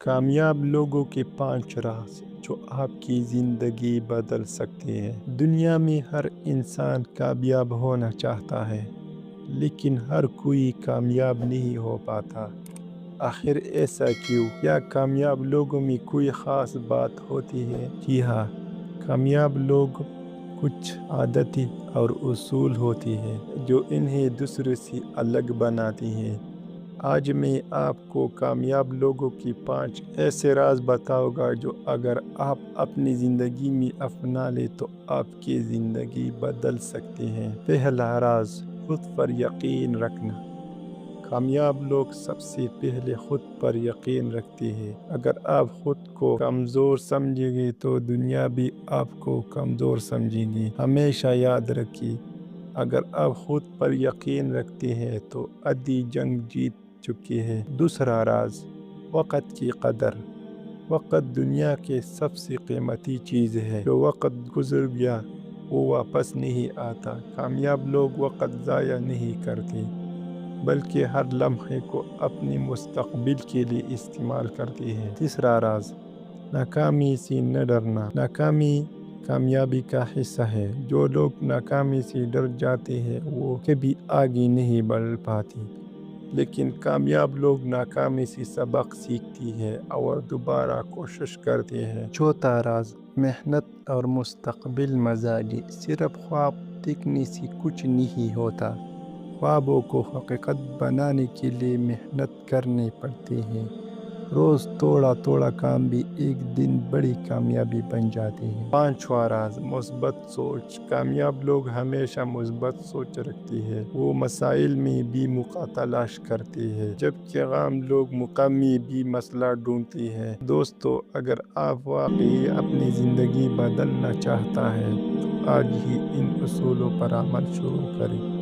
کامیاب لوگوں کے 5 راز جو آپ کی زندگی بدل سکتے ہیں۔ دنیا میں ہر انسان کامیاب ہونا چاہتا ہے، لیکن ہر کوئی کامیاب نہیں ہو پاتا۔ آخر ایسا کیوں؟ کیا کامیاب لوگوں میں کوئی خاص بات ہوتی ہے؟ جی ہاں، کامیاب لوگ کچھ عادتیں اور اصول ہوتی ہیں جو انہیں دوسروں سے الگ بناتی ہیں۔ آج میں آپ کو کامیاب لوگوں کی 5 ایسے راز بتاؤں گا جو اگر آپ اپنی زندگی میں اپنا لیں تو آپ کی زندگی بدل سکتے ہیں۔ پہلا راز، خود پر یقین رکھنا۔ کامیاب لوگ سب سے پہلے خود پر یقین رکھتے ہیں۔ اگر آپ خود کو کمزور سمجھیں گے تو دنیا بھی آپ کو کمزور سمجھیں گی۔ ہمیشہ یاد رکھیے، اگر آپ خود پر یقین رکھتے ہیں تو آدھی جنگ جیت چکے ہیں۔ دوسرا راز، وقت کی قدر۔ وقت دنیا کی سب سے قیمتی چیز ہے۔ جو وقت گزر گیا وہ واپس نہیں آتا۔ کامیاب لوگ وقت ضائع نہیں کرتے، بلکہ ہر لمحے کو اپنے مستقبل کے لیے استعمال کرتے ہیں۔ تیسرا راز، ناکامی سے نہ ڈرنا۔ ناکامی کامیابی کا حصہ ہے۔ جو لوگ ناکامی سے ڈر جاتے ہیں وہ کبھی آگے نہیں بڑھ پاتے، لیکن کامیاب لوگ ناکامی سے سبق سیکھتے ہیں اور دوبارہ کوشش کرتے ہیں۔ چوتھا راز، محنت اور مستقبل مزاجی۔ صرف خواب دیکھنے سے کچھ نہیں ہوتا، خوابوں کو حقیقت بنانے کے لیے محنت کرنی پڑتی ہے۔ روز تھوڑا تھوڑا کام بھی ایک دن بڑی کامیابی بن جاتے ہیں۔ پانچواں راز، مثبت سوچ۔ کامیاب لوگ ہمیشہ مثبت سوچ رکھتے ہیں۔ وہ مسائل میں بھی موقع تلاش کرتے ہیں، جبکہ عام لوگ موقع میں بھی مسئلہ ڈھونڈتے ہیں۔ دوستو، اگر آپ واقعی اپنی زندگی بدلنا چاہتا ہے تو آج ہی ان اصولوں پر عمل شروع کریں۔